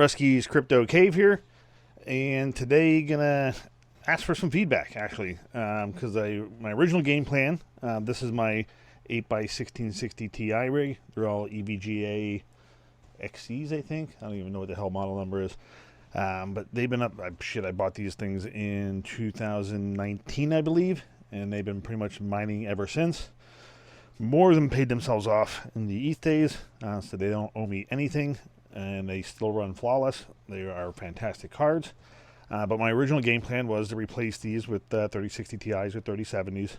Rusky's Crypto Cave here, and today gonna ask for some feedback actually, because my original game plan, this is my 8x1660 Ti rig. They're all EVGA XCs, I think. I don't even know what the hell model number is, but they've been up. I bought these things in 2019, I believe, and they've been pretty much mining ever since. More than paid themselves off in the ETH days, so they don't owe me anything, and they still run flawless. They are fantastic cards. But my original game plan was to replace these with 3060 Ti's with 3070s.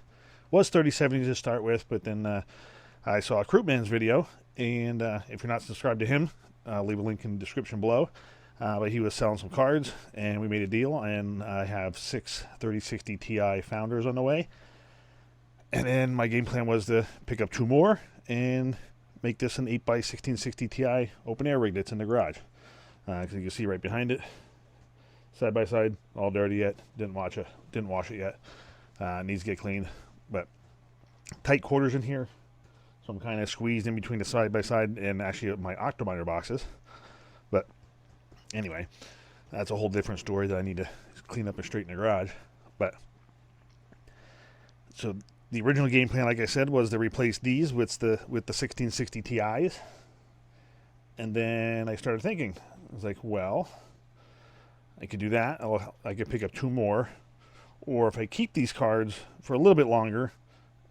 Was 3070s to start with, but then I saw Krootman's video, and if you're not subscribed to him, leave a link in the description below. But he was selling some cards, and we made a deal, and I have 6 3060 Ti founders on the way. And then my game plan was to pick up 2 more and make this an 8x1660 Ti open air rig that's in the garage. As you can see right behind it, side by side, all dirty yet. Didn't wash it yet. Needs to get cleaned, but tight quarters in here, so I'm kind of squeezed in between the side by side and actually my Octominer boxes. But anyway, that's a whole different story that I need to clean up and straighten the garage. But so the original game plan, like I said, was to replace these with the 1660 Ti's. And then I started thinking, I was like, well, I could do that. I could pick up 2 more. Or if I keep these cards for a little bit longer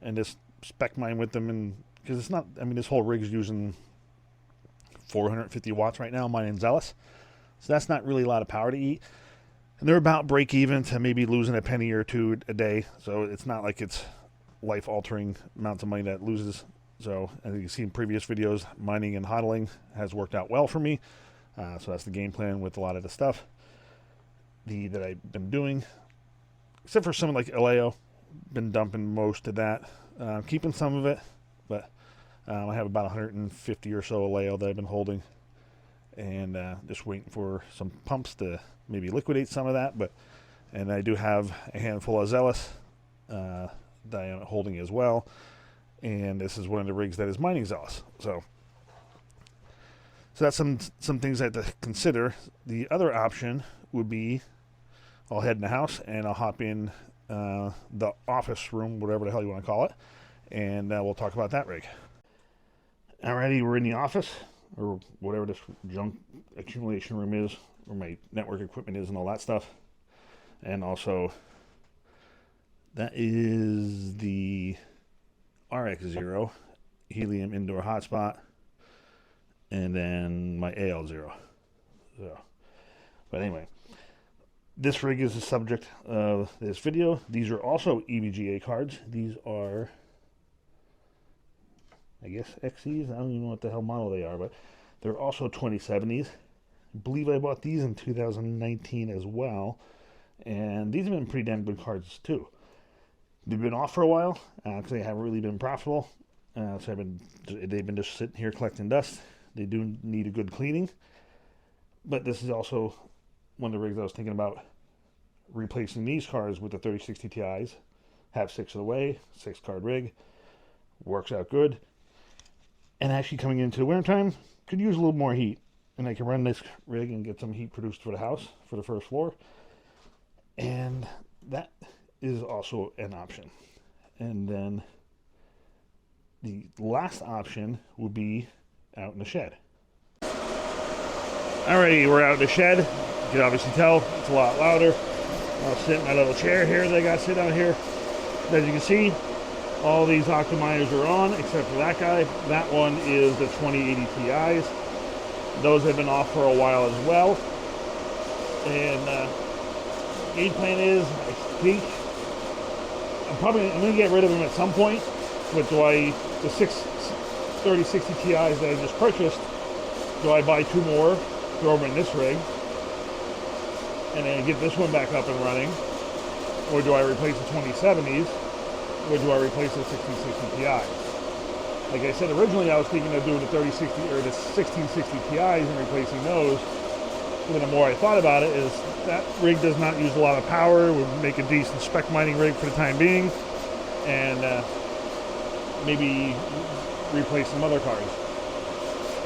and just spec mine with them, and because it's not, I mean, this whole rig's using 450 watts right now, mine in Xelis. So that's not really a lot of power to eat. And they're about break even to maybe losing a penny or two a day. So it's not like it's life-altering amounts of money that loses. So as you can see in previous videos, mining and hodling has worked out well for me. So that's the game plan with a lot of the stuff that I've been doing, except for something like Aleo. Been dumping most of that, keeping some of it, but I have about 150 or so Aleo that I've been holding, and just waiting for some pumps to maybe liquidate some of that. And I do have a handful of Xelis that I am holding as well, and this is one of the rigs that is mining Xelis. So that's some things I have to consider. The other option would be I'll head in the house and I'll hop in the office room, whatever the hell you want to call it, and we'll talk about that rig. Alrighty, we're in the office, or whatever this junk accumulation room is, where my network equipment is and all that stuff. And also, that is the RX0 helium indoor hotspot, and then my AL0. But anyway, this rig is the subject of this video. These are also EVGA cards. These are, I guess, XCs. I don't even know what the hell model they are, but they're also 2070s. I believe I bought these in 2019 as well, and these have been pretty damn good cards too. They've been off for a while because they haven't really been profitable. So they've been just sitting here collecting dust. They do need a good cleaning, but this is also one of the rigs I was thinking about replacing these cards with the 3060 Ti's. Have 6 of the way, 6 card rig, works out good. And actually coming into the winter time, could use a little more heat, and I can run this rig and get some heat produced for the house, for the first floor. And that is also an option. And then the last option would be out in the shed. Alrighty, we're out in the shed. You can obviously tell it's a lot louder. I'll sit in my little chair here that I got to sit out here. As you can see, all these Octominers are on except for that guy. That one is the 2080 Ti's. Those have been off for a while as well. And game plan is, I think, I'm going to get rid of them at some point. But the 6 3060 Ti's that I just purchased, do I buy 2 more, throw them in this rig, and then get this one back up and running? Or do I replace the 2070s? Or do I replace the 1660 Ti's? Like I said, originally I was thinking of doing the 3060 or the 1660 Ti's and replacing those. But then the more I thought about it, is that rig does not use a lot of power. Would make a decent spec mining rig for the time being, and maybe replace some other cards.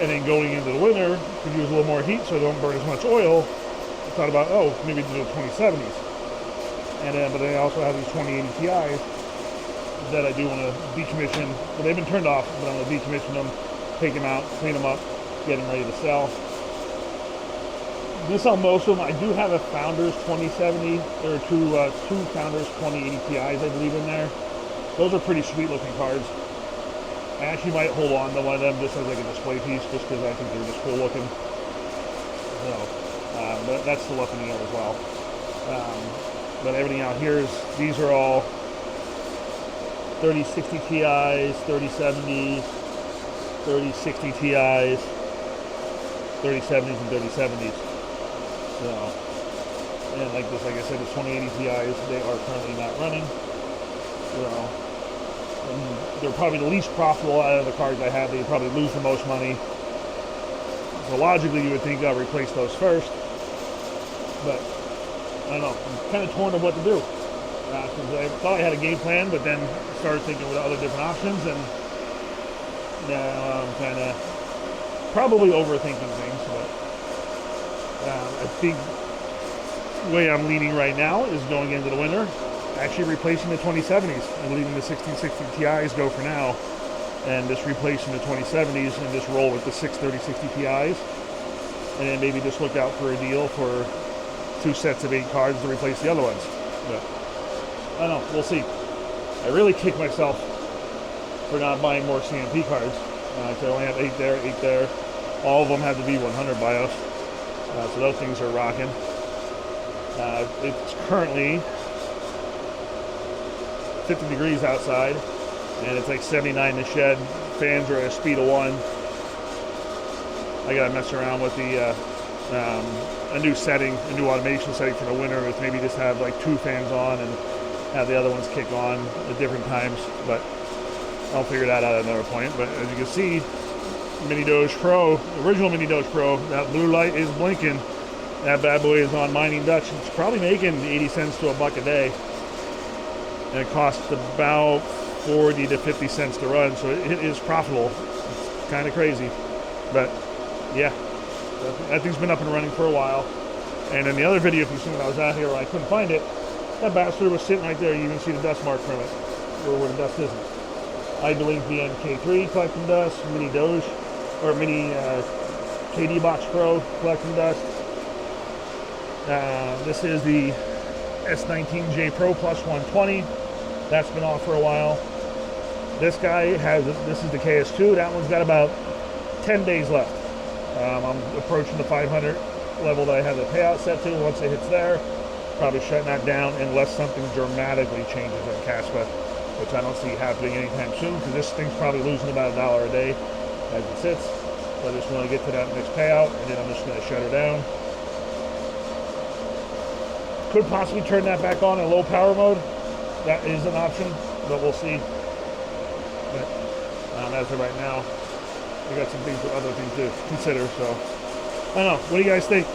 And then going into the winter, to use a little more heat so I don't burn as much oil, I thought about, oh, maybe do the 2070s. And then, but then I also have these 2080 Ti's that I do want to decommission. But they've been turned off, but I'm going to decommission them, take them out, clean them up, get them ready to sell. This on most of them. I do have a Founders 2070. There are two Founders 2080 Ti's, I believe, in there. Those are pretty sweet looking cards. I actually might hold on to one of them just as like a display piece, just because I think they're just cool looking. So, but that's still up in the air as well. But everything out here is, these are all 3060 Ti's, 3070s, 3060 Ti's, 3070s, and 3070s. So, and like this, like I said, the 2080 Ti's, they are currently not running. So, and they're probably the least profitable out of the cards I have. They probably lose the most money. So logically, you would think I'll replace those first. But I don't know. I'm kind of torn of what to do. Because I thought I had a game plan, but then started thinking with other different options, and now I'm kind of probably overthinking things. But I think the way I'm leaning right now is going into the winter, actually replacing the 2070s and leaving the 1660 Ti's go for now, and just replacing the 2070s and just roll with the 63060 Ti's, and then maybe just look out for a deal for 2 sets of 8 cards to replace the other ones. But I don't know, we'll see. I really kick myself for not buying more CMP cards. I only have 8 there, 8 there. All of them have the V100 BIOS, so those things are rocking. It's currently 50 degrees outside, and it's like 79 in the shed. Fans are at a speed of 1. I gotta mess around with the a new setting, a new automation setting for the winter, with maybe just have like 2 fans on and have the other ones kick on at different times. But I'll figure that out at another point. But as you can see, Mini Doge Pro, original Mini Doge Pro, that blue light is blinking. That bad boy is on Mining Dutch. It's probably making 80 cents to $1 a day. And it costs about 40 to 50 cents to run, so it is profitable. It's kind of crazy. But yeah, that thing's been up and running for a while. And in the other video, if you've seen when I was out here where I couldn't find it, that bastard was sitting right there. You can see the dust mark from it, where the dust isn't. Idling BNK3 collecting dust, Mini Doge, or Mini KD Box Pro collecting dust. This is the S19J Pro Plus 120. That's been off for a while. This guy has, this is the KS2. That one's got about 10 days left. I'm approaching the 500 level that I have the payout set to. Once it hits there, probably shutting that down unless something dramatically changes in CASPA, which I don't see happening anytime soon, because this thing's probably losing about $1 a day as it sits. So I just want to get to that next payout, and then I'm just going to shut her down. Could possibly turn that back on in low power mode. That is an option, but we'll see. But as of right now, we got some things, other things to consider. So I don't know. What do you guys think?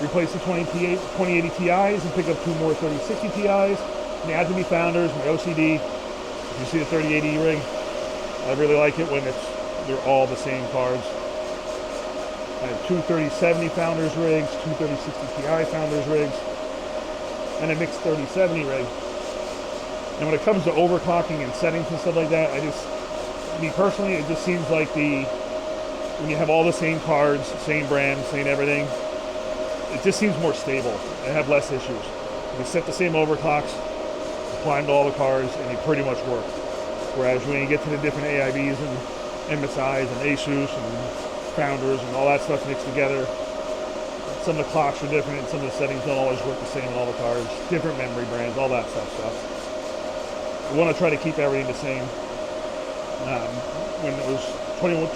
Replace the 2080 Ti's and pick up 2 more 3060 Ti's. They have to be Founders. My OCD. If you see the 3080 rig, I really like it when they're all the same cards. I have 2 3070 Founders rigs, 2 3060 Ti Founders rigs, and a mixed 3070 rig. And when it comes to overclocking and settings and stuff like that, me personally, it just seems like when you have all the same cards, same brand, same everything, it just seems more stable and have less issues. You set the same overclocks, apply them to all the cards, and they pretty much work. Whereas when you get to the different AIBs and MSIs and Asus and Founders and all that stuff mixed together, some of the clocks are different and some of the settings don't always work the same on all the cards, different memory brands, all that stuff. I want to try to keep everything the same. When it was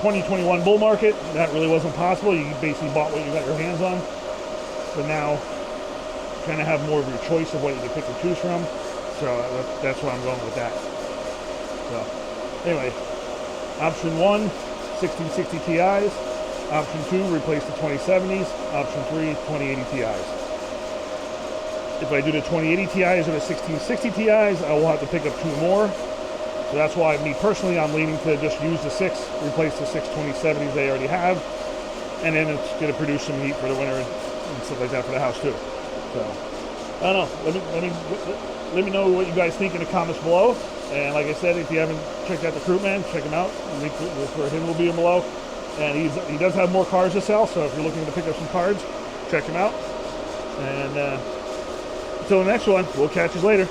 2021 bull market, that really wasn't possible. You basically bought what you got your hands on. But now, you kind of have more of your choice of what you can pick and choose from. So that's where I'm going with that. So anyway, option 1, 1660 Ti's. Option 2, replace the 2070s. Option 3, 2080 Ti's. If I do the 2080 Ti's or the 1660 Ti's, I will have to pick up 2 more. So that's why me personally, I'm leaning to just use the 6, replace the 6 2070s they already have, and then it's going to produce some heat for the winter and stuff like that for the house too. So I don't know. Let me know what you guys think in the comments below. And like I said, if you haven't checked out the Krootman, check him out. The link for him will be below. And he does have more cars to sell, so if you're looking to pick up some cards, check him out. And until the next one, we'll catch you later.